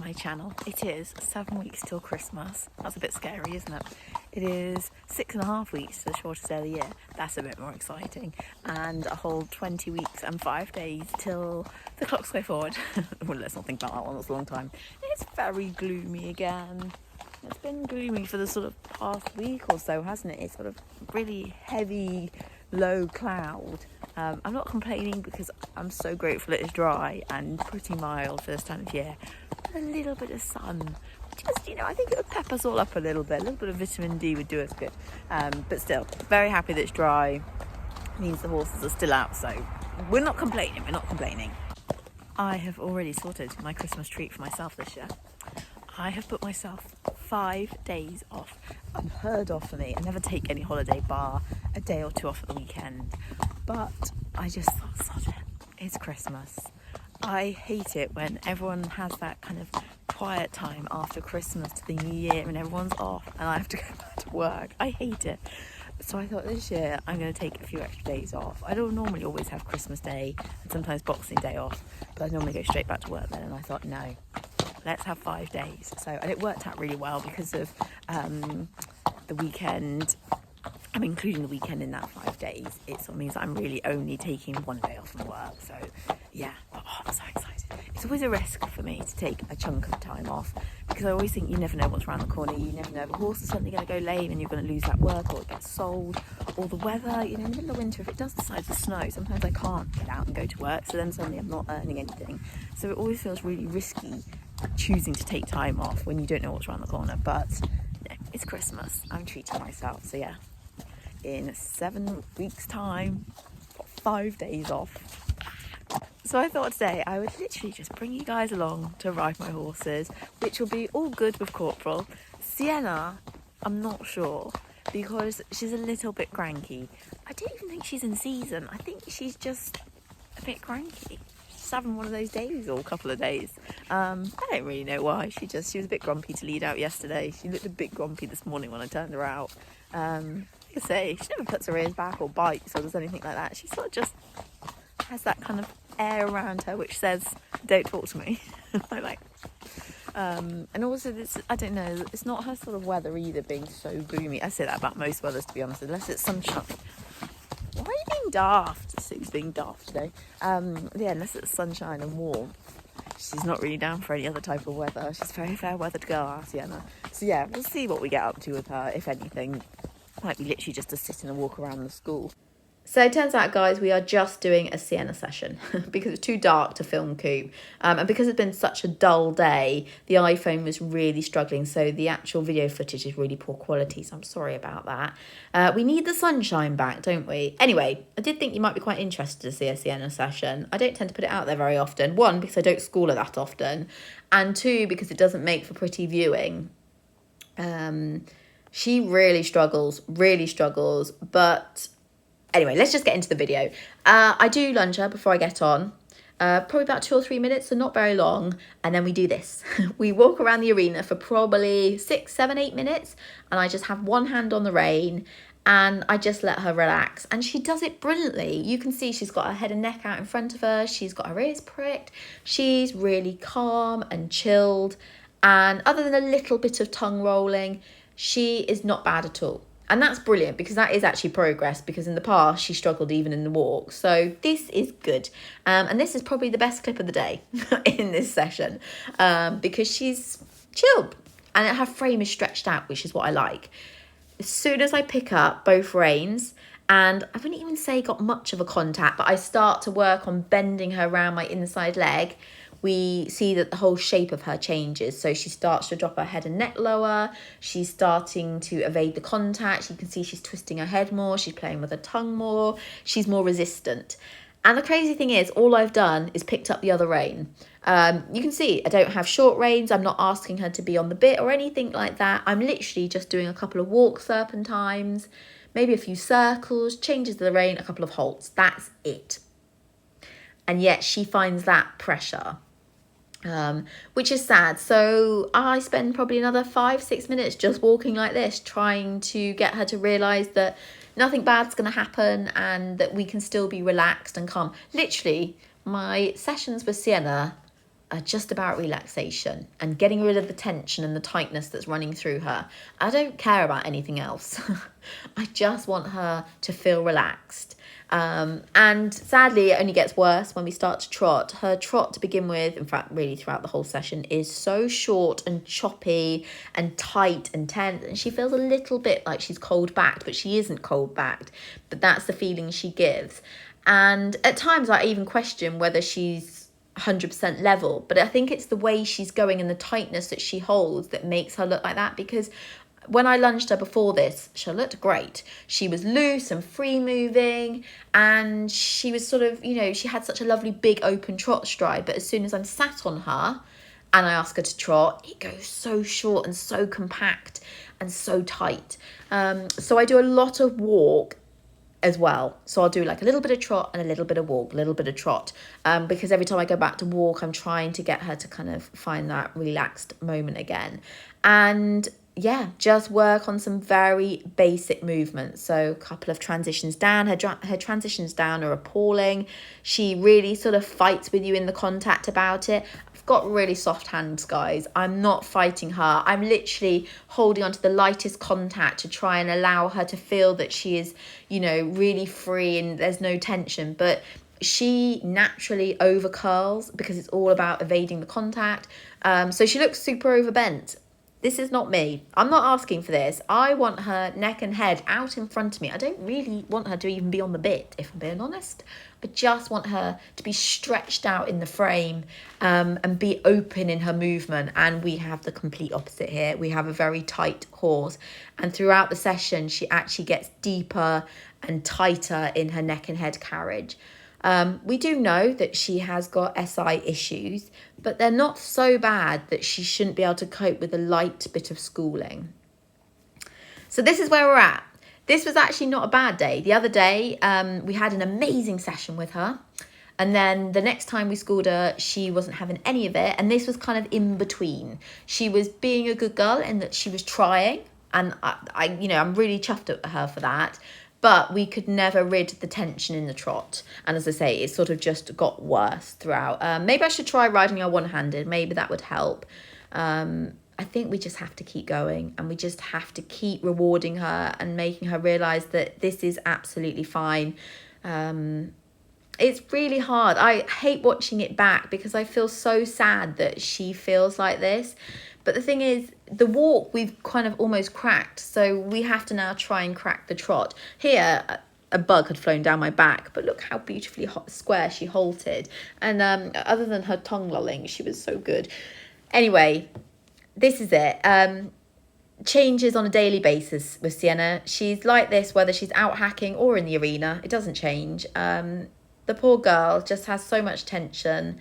my channel. It is 7 weeks till Christmas. That's a bit scary, isn't it? It is 6.5 weeks to the shortest day of the year. That's a bit more exciting. And a whole 20 weeks and 5 days till the clocks go forward. Well, let's not think about that one, that's a long time. It's very gloomy again. It's been gloomy for the sort of past week or so, hasn't it? It's sort of really heavy, low cloud. I'm not complaining because I'm so grateful it is dry and pretty mild for this time of year. But a little bit of sun, just, I think it would pep us all up a little bit. A little bit of vitamin D would do us good. But still, very happy that it's dry. It means the horses are still out, so we're not complaining. I have already sorted my Christmas treat for myself this year. I have put myself 5 days off. Unheard of for me. I never take any holiday bar a day or two off at the weekend. But I just thought, sod it, it's Christmas. I hate it when everyone has that kind of quiet time after Christmas to the New Year and everyone's off and I have to go back to work. I hate it. So I thought this year I'm going to take a few extra days off. I don't normally always have Christmas Day and sometimes Boxing Day off, but I normally go straight back to work then, and I thought, no, let's have 5 days. And it worked out really well because of the weekend. I'm including the weekend in that 5 days. It sort of means I'm really only taking 1 day off from work. So yeah, I'm so excited. It's always a risk for me to take a chunk of time off because I always think you never know what's around the corner. You never know if a horse is suddenly going to go lame and you're going to lose that work, or it gets sold, or the weather. In the middle of winter, if it does decide to snow, sometimes I can't get out and go to work. So then suddenly I'm not earning anything. So it always feels really risky choosing to take time off when you don't know what's around the corner. But it's Christmas. I'm treating myself. So yeah, in 7 weeks' time, got 5 days off. So I thought today I would literally just bring you guys along to ride my horses, which will be all good with Corporal. Sienna, I'm not sure, because she's a little bit cranky. I don't even think she's in season. I think she's just a bit cranky. She's having one of those days, or a couple of days. I don't really know why. She was a bit grumpy to lead out yesterday. She looked a bit grumpy this morning when I turned her out. Like I say, she never puts her ears back or bites or does anything like that. She sort of just has that kind of air around her which says, don't talk to me. And also I don't know, it's not her sort of weather either being so gloomy. I say that about most weathers, to be honest, unless it's sunshine. Why are you being daft? Sue's being daft today. Unless it's sunshine and warm. She's not really down for any other type of weather. She's a very fair weathered girl, our Sienna. So yeah, we'll see what we get up to with her, if anything. Might be literally just to sit and walk around the school. So it turns out, guys, we are just doing a Sienna session because it's too dark to film Coop. And because it's been such a dull day, the iPhone was really struggling. So the actual video footage is really poor quality. So I'm sorry about that. We need the sunshine back, don't we? Anyway, I did think you might be quite interested to see a Sienna session. I don't tend to put it out there very often. 1, because I don't school her that often. And 2, because it doesn't make for pretty viewing. She really struggles. But anyway, let's just get into the video. I do lunge her before I get on. Probably about 2 or 3 minutes, so not very long. And then we do this. We walk around the arena for probably 6, 7, 8 minutes. And I just have one hand on the rein. And I just let her relax. And she does it brilliantly. You can see she's got her head and neck out in front of her. She's got her ears pricked. She's really calm and chilled. And other than a little bit of tongue rolling, she is not bad at all. And that's brilliant because that is actually progress, because in the past she struggled even in the walk. So this is good. And this is probably the best clip of the day in this session because she's chilled and her frame is stretched out, which is what I like. As soon as I pick up both reins, and I wouldn't even say got much of a contact, but I start to work on bending her around my inside leg, we see that the whole shape of her changes. So she starts to drop her head and neck lower. She's starting to evade the contact. You can see she's twisting her head more. She's playing with her tongue more. She's more resistant. And the crazy thing is, all I've done is picked up the other rein. You can see I don't have short reins. I'm not asking her to be on the bit or anything like that. I'm literally just doing a couple of walk serpentines, maybe a few circles, changes the rein, a couple of halts. That's it. And yet she finds that pressure. Which is sad. So I spend probably another 5-6 minutes just walking like this, trying to get her to realise that nothing bad's going to happen and that we can still be relaxed and calm. Literally, my sessions with Sienna are just about relaxation and getting rid of the tension and the tightness that's running through her. I don't care about anything else. I just want her to feel relaxed. And sadly, it only gets worse when we start to trot. Her trot to begin with, in fact, really throughout the whole session, is so short and choppy and tight and tense. And she feels a little bit like she's cold backed, but she isn't cold backed. But that's the feeling she gives. And at times I even question whether she's 100% level, but I think it's the way she's going and the tightness that she holds that makes her look like that. Because when I lunged her before this, she looked great. She was loose and free moving, and she was sort of, she had such a lovely big open trot stride. But as soon as I'm sat on her and I ask her to trot, it goes so short and so compact and so tight. So I do a lot of walk as well. So I'll do like a little bit of trot and a little bit of walk, a little bit of trot, because every time I go back to walk, I'm trying to get her to kind of find that relaxed moment again. And yeah, just work on some very basic movements. So a couple of transitions down. Her transitions down are appalling. She really sort of fights with you in the contact about it. I've got really soft hands, guys. I'm not fighting her. I'm literally holding onto the lightest contact to try and allow her to feel that she is, really free and there's no tension. But she naturally over curls because it's all about evading the contact. So she looks super overbent. This is not me. I'm not asking for this. I want her neck and head out in front of me. I don't really want her to even be on the bit, if I'm being honest. I just want her to be stretched out in the frame, and be open in her movement. And we have the complete opposite here. We have a very tight horse. And throughout the session, she actually gets deeper and tighter in her neck and head carriage. We do know that she has got SI issues, but they're not so bad that she shouldn't be able to cope with a light bit of schooling. So this is where we're at. This was actually not a bad day. The other day, we had an amazing session with her. And then the next time we schooled her, she wasn't having any of it. And this was kind of in between. She was being a good girl in that she was trying. And I'm really chuffed at her for that. But we could never rid the tension in the trot. And as I say, it sort of just got worse throughout. Maybe I should try riding her one-handed. Maybe that would help. I think we just have to keep going. And we just have to keep rewarding her and making her realise that this is absolutely fine. It's really hard. I hate watching it back because I feel so sad that she feels like this. But the thing is, the walk we've kind of almost cracked. So we have to now try and crack the trot. Here, a bug had flown down my back, but look how beautifully square she halted. And other than her tongue lolling, she was so good. Anyway, this is it. Changes on a daily basis with Sienna. She's like this whether she's out hacking or in the arena. It doesn't change. The poor girl just has so much tension.